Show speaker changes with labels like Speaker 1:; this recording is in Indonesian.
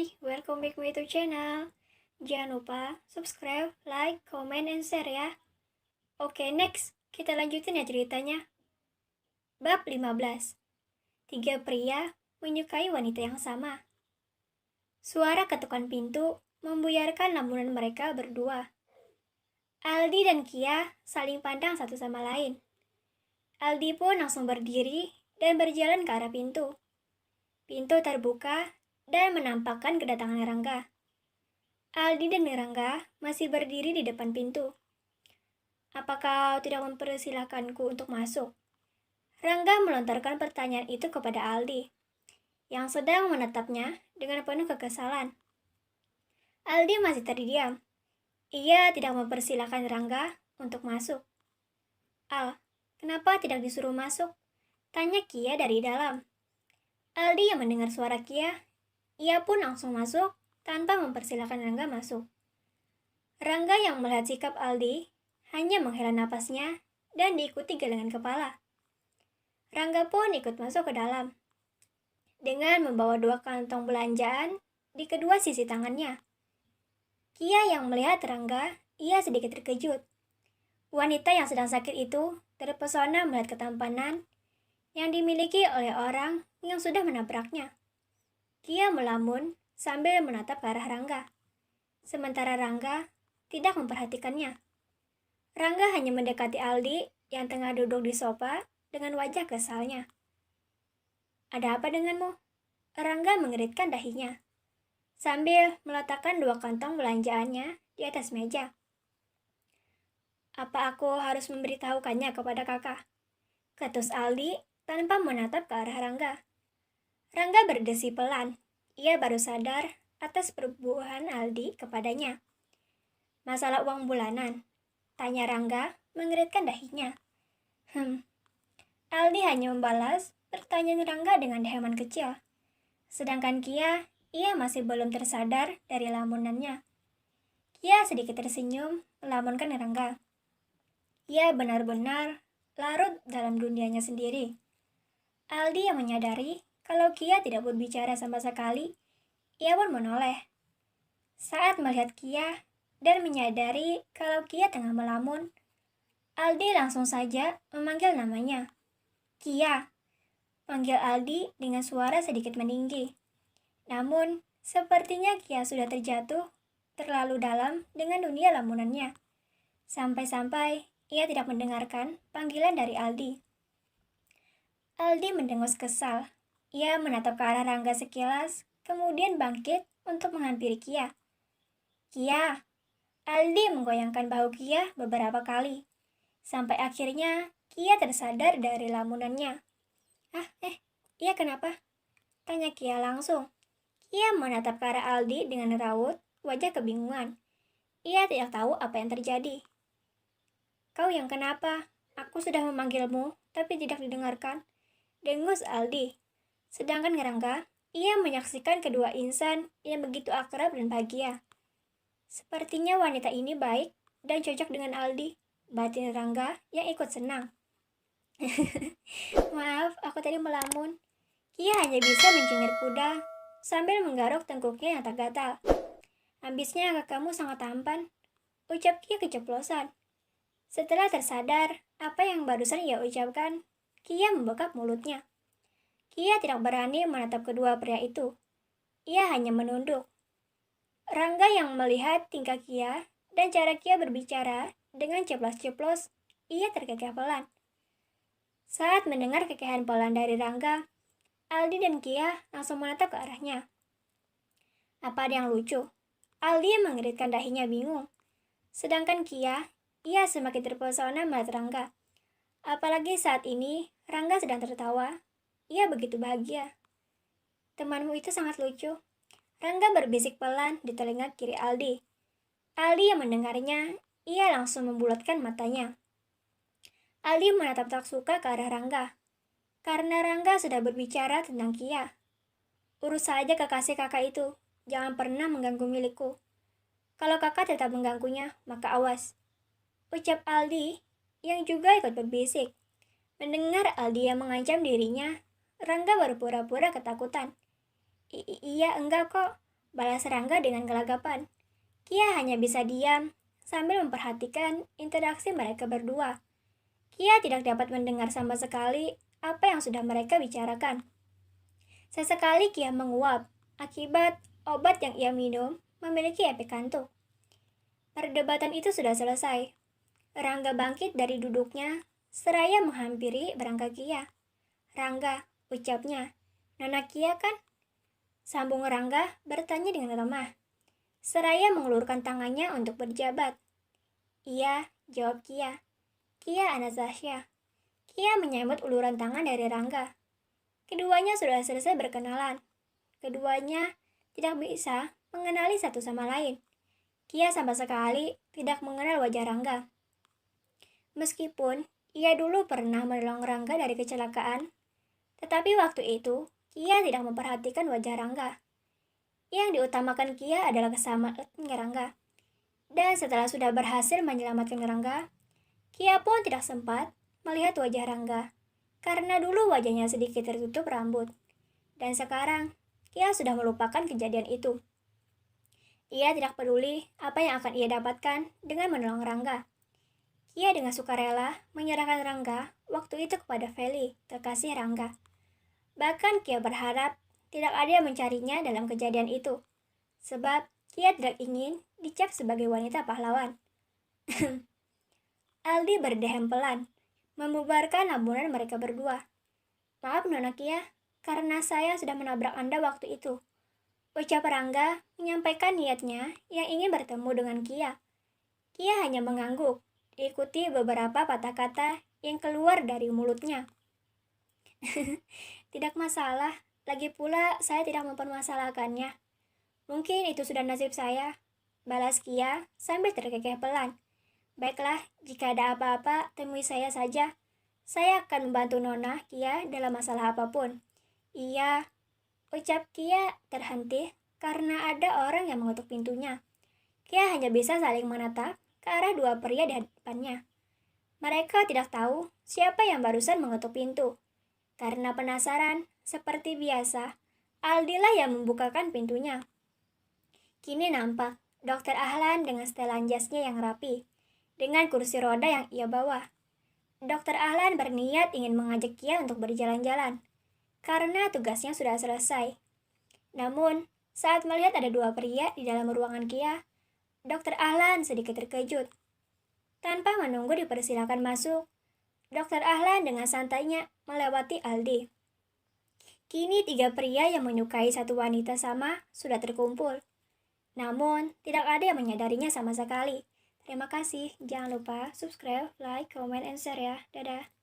Speaker 1: Hai, welcome back to my YouTube channel. Jangan lupa subscribe, like, comment, and share ya. Oke, next. Kita lanjutin ya ceritanya. Bab 15. Tiga pria menyukai wanita yang sama. Suara ketukan pintu membuyarkan lamunan mereka berdua. Aldi dan Kia saling pandang satu sama lain. Aldi pun langsung berdiri dan berjalan ke arah pintu. Pintu terbuka dan menampakkan kedatangan Rangga. Aldi dan Rangga masih berdiri di depan pintu. "Apa kau tidak mempersilahkanku untuk masuk?" Rangga melontarkan pertanyaan itu kepada Aldi, yang sedang menatapnya dengan penuh kekesalan. Aldi masih terdiam. Ia tidak mempersilahkan Rangga untuk masuk. "Al, kenapa tidak disuruh masuk?" tanya Kia dari dalam. Aldi yang mendengar suara Kia, ia pun langsung masuk tanpa mempersilahkan Rangga masuk. Rangga yang melihat sikap Aldi hanya menghela napasnya dan diikuti gelengan kepala. Rangga pun ikut masuk ke dalam dengan membawa 2 kantong belanjaan di kedua sisi tangannya. Kia yang melihat Rangga, ia sedikit terkejut. Wanita yang sedang sakit itu terpesona melihat ketampanan yang dimiliki oleh orang yang sudah menabraknya. Kia melamun sambil menatap ke arah Rangga. Sementara Rangga tidak memperhatikannya. Rangga hanya mendekati Aldi yang tengah duduk di sofa dengan wajah kesalnya. "Ada apa denganmu?" Rangga mengeritkan dahinya, sambil meletakkan 2 kantong belanjaannya di atas meja. "Apa aku harus memberitahukannya kepada kakak?" ketus Aldi tanpa menatap ke arah Rangga. Rangga berdesi pelan. Ia baru sadar atas perbuatan Aldi kepadanya. "Masalah uang bulanan?" tanya Rangga mengeritkan dahinya. Aldi hanya membalas pertanyaan Rangga dengan deheman kecil. Sedangkan Kia, ia masih belum tersadar dari lamunannya. Kia sedikit tersenyum melamunkan Rangga. Ia benar-benar larut dalam dunianya sendiri. Aldi yang menyadari kalau Kia tidak berbicara sama sekali, ia pun menoleh. Saat melihat Kia dan menyadari kalau Kia tengah melamun, Aldi langsung saja memanggil namanya. "Kia," panggil Aldi dengan suara sedikit meninggi. Namun, sepertinya Kia sudah terjatuh terlalu dalam dengan dunia lamunannya. Sampai-sampai ia tidak mendengarkan panggilan dari Aldi. Aldi mendengus kesal. Ia menatap ke arah Rangga sekilas, kemudian bangkit untuk menghampiri Kia. "Kia!" Aldi menggoyangkan bahu Kia beberapa kali, sampai akhirnya Kia tersadar dari lamunannya. Iya kenapa?" tanya Kia langsung. Kia menatap ke arah Aldi dengan raut wajah kebingungan. Ia tidak tahu apa yang terjadi. "Kau yang kenapa? Aku sudah memanggilmu, tapi tidak didengarkan," dengus Aldi. Sedangkan Rangga, ia menyaksikan kedua insan yang begitu akrab dan bahagia. Sepertinya wanita ini baik dan cocok dengan Aldi, batin Rangga yang ikut senang. "Maaf, aku tadi melamun." Kia hanya bisa mencengir kuda sambil menggaruk tengkuknya yang tak gatal. "Habisnya kakakmu sangat tampan," ucap Kia keceplosan. Setelah tersadar apa yang barusan ia ucapkan, Kia membekap mulutnya. Kia tidak berani menatap kedua pria itu. Ia hanya menunduk. Rangga yang melihat tingkah Kia dan cara Kia berbicara dengan ceplos-ceplos, ia terkekeh pelan. Saat mendengar kekehan pelan dari Rangga, Aldi dan Kia langsung menatap ke arahnya. "Apa ada yang lucu?" Aldi mengeritkan dahinya bingung. Sedangkan Kia, ia semakin terpesona melihat Rangga. Apalagi saat ini, Rangga sedang tertawa. Ia begitu bahagia. "Temanmu itu sangat lucu," Rangga berbisik pelan di telinga kiri Aldi. Aldi yang mendengarnya, ia langsung membulatkan matanya. Aldi menatap tak suka ke arah Rangga, karena Rangga sudah berbicara tentang Kia. "Urus saja kekasih kakak itu, jangan pernah mengganggu milikku. Kalau kakak tetap mengganggunya, maka awas," ucap Aldi yang juga ikut berbisik. Mendengar Aldi yang mengancam dirinya, Rangga berpura-pura ketakutan. Iya, enggak kok. balas Rangga dengan gelagapan. Kia hanya bisa diam sambil memperhatikan interaksi mereka berdua. Kia tidak dapat mendengar sama sekali apa yang sudah mereka bicarakan. Sesekali Kia menguap akibat obat yang ia minum memiliki efek kantuk. Perdebatan itu sudah selesai. Rangga bangkit dari duduknya seraya menghampiri berangkat Kia. "Rangga," ucapnya. "Nona Kia kan?" Sambung Rangga bertanya dengan lemah, seraya mengulurkan tangannya untuk berjabat. "Iya," jawab Kia. "Kia Anastasia." Kia menyambut uluran tangan dari Rangga. Keduanya sudah selesai berkenalan. Keduanya tidak bisa mengenali satu sama lain. Kia sama sekali tidak mengenal wajah Rangga. Meskipun ia dulu pernah menolong Rangga dari kecelakaan, tetapi waktu itu Kia tidak memperhatikan wajah Rangga. Yang diutamakan Kia adalah kesamaan Rangga. Dan setelah sudah berhasil menyelamatkan Rangga, Kia pun tidak sempat melihat wajah Rangga, karena dulu wajahnya sedikit tertutup rambut. Dan sekarang, Kia sudah melupakan kejadian itu. Ia tidak peduli apa yang akan ia dapatkan dengan menolong Rangga. Kia dengan sukarela menyerahkan Rangga waktu itu kepada Feli, kekasih Rangga. Bahkan Kia berharap tidak ada yang mencarinya dalam kejadian itu, sebab Kia tidak ingin dicap sebagai wanita pahlawan. Aldi berdehem pelan, membubarkan lamunan mereka berdua. "Maaf Nona Kia, karena saya sudah menabrak Anda waktu itu," ucap Rangga menyampaikan niatnya yang ingin bertemu dengan Kia. Kia hanya mengangguk, diikuti beberapa patah kata yang keluar dari mulutnya. "Tidak masalah, lagi pula saya tidak mempermasalahkannya. Mungkin itu sudah nasib saya," balas Kia sambil terkekeh pelan. "Baiklah, jika ada apa-apa, temui saya saja. Saya akan membantu Nona Kia dalam masalah apapun." "Iya," ucap Kia terhenti karena ada orang yang mengetuk pintunya. Kia hanya bisa saling menatap ke arah dua pria di hadapannya. Mereka tidak tahu siapa yang barusan mengetuk pintu. Karena penasaran, seperti biasa, Aldilah yang membukakan pintunya. Kini nampak Dokter Ahlan dengan setelan jasnya yang rapi, dengan kursi roda yang ia bawa. Dokter Ahlan berniat ingin mengajak Kia untuk berjalan-jalan, karena tugasnya sudah selesai. Namun, saat melihat ada dua pria di dalam ruangan Kia, Dokter Ahlan sedikit terkejut. Tanpa menunggu dipersilakan masuk, Dokter Ahlan dengan santainya melewati Aldi. Kini tiga pria yang menyukai satu wanita sama sudah terkumpul. Namun, tidak ada yang menyadarinya sama sekali. Terima kasih. Jangan lupa subscribe, like, comment, and share ya. Dadah.